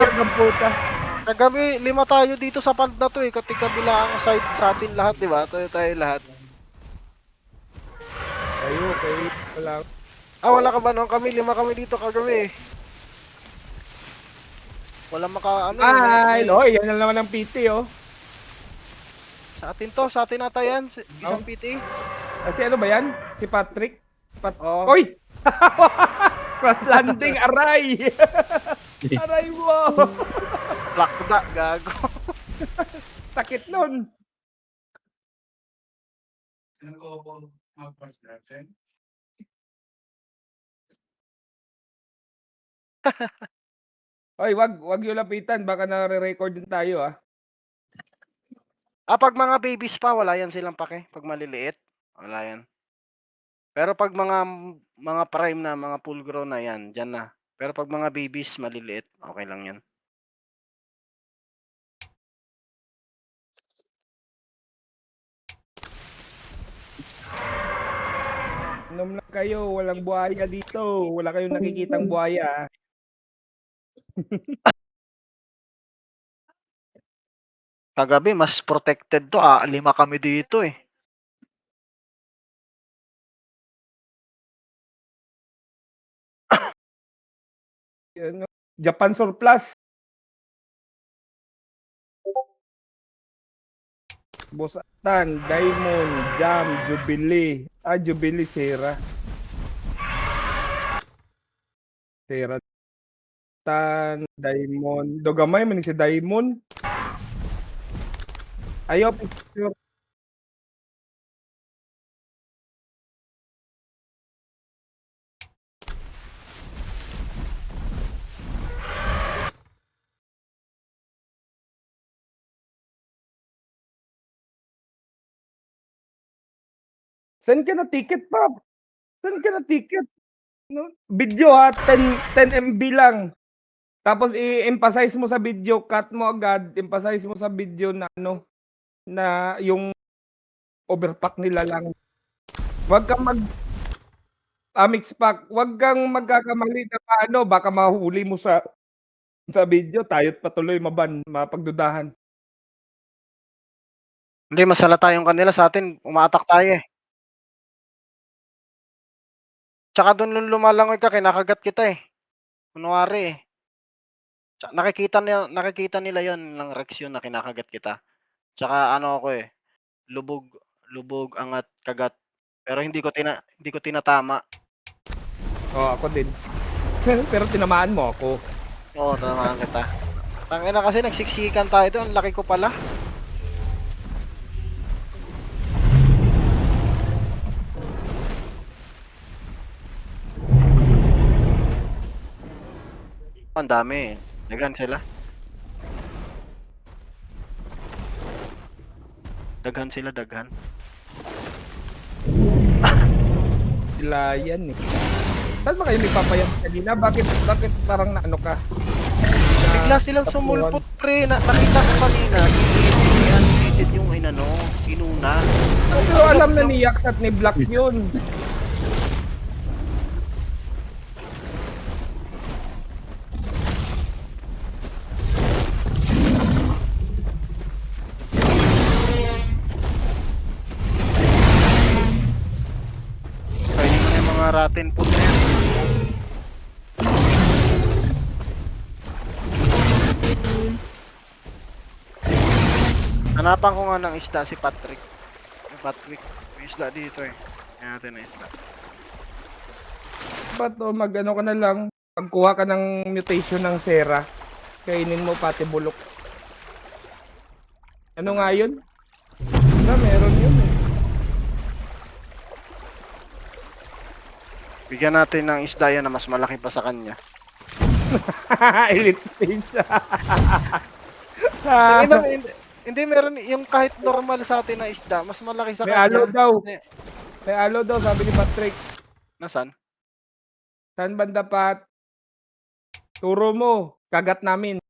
Ang puta. Kagabi, 5 tayo dito sa pond na to eh. Kati-kabila ang side sa atin lahat, di ba? Tayo lahat. Kayo, wala. Wala ka ba noon? Kami, 5 kami dito kagabi eh. Wala ano Ay, no, yan na naman ang PT, oh. Sa atin ata yan. Isang PT. Kasi ano ba yan? Si Patrick? Oo. Oy! Crash landing, aray! Aray mo! Plakda, gago. Sakit nun. Oy, wag yung lapitan. Baka nare-record din tayo, ah. Pag mga babies pa, wala yan silang pake. Pag maliliit, wala yan. Pero pag mga prime na, mga full grown na yan, dyan na. Pero pag mga babies, maliliit, okay lang yan. Inom lang kayo. Walang buhaya dito. Wala kayong nakikitang buhaya. Kagabi, mas protected to. 5 kami dito eh. Japan surplus. Bosatan, Diamond, Jam, Jubilee. Jubilee, Sera. Sera. Tan, Diamond. Dogamay man si Diamond. Ayaw, picture. Send ka na ticket, Pop. Send ka na ticket. No? Video ha, 10 MB lang. Tapos i-emphasize mo sa video, cut mo agad, emphasize mo sa video na ano, na yung overpack nila lang. Wag kang mix pack, wag kang magkakamali na paano, baka mahuli mo sa video, tayo't patuloy mapagdudahan. Hindi, masala tayong kanila. Sa atin, umaatak tayo eh. Tsaka doon nung lumalangoy ka, kinakagat kita eh. Kunwari eh. Nakikita nila yon ng Rex yun na kinakagat kita. Tsaka ano ako eh, lubog, angat, kagat. Pero hindi ko tinatama. Ako din. Pero tinamaan mo ako. Oo, tinamaan kita. Tangina kasi nagsiksikan tayo doon, laki ko pala. Ang dami eh. Daghan sila. Daghan. Sila yan eh. Saan ba kayo nagpapayat kanina? Bakit parang naano ka? Bigla silang sumulpot pre. Nakita ko kanina si Unlimited yung inuna. Pero alam na ni Yax at ni Black yun. Kainin mo yung mga rotten food na yan. Hanapan ko nga ng isda si Patrick. May isda dito eh. Kaya natin na isda. Ba't mag-ano ka na lang, pagkuha ka ng mutation ng Sera, kainin mo pati bulok. Ano nga yun? Meron yun eh. Bigyan natin ng isda yan na mas malaki pa sa kanya. Elite stage. Hindi meron yung kahit normal sa atin na isda, mas malaki sa May kanya. alo daw. May alo daw, sabi ni Patrick. Nasaan? Saan banda, Pat? Turo mo, kagat namin.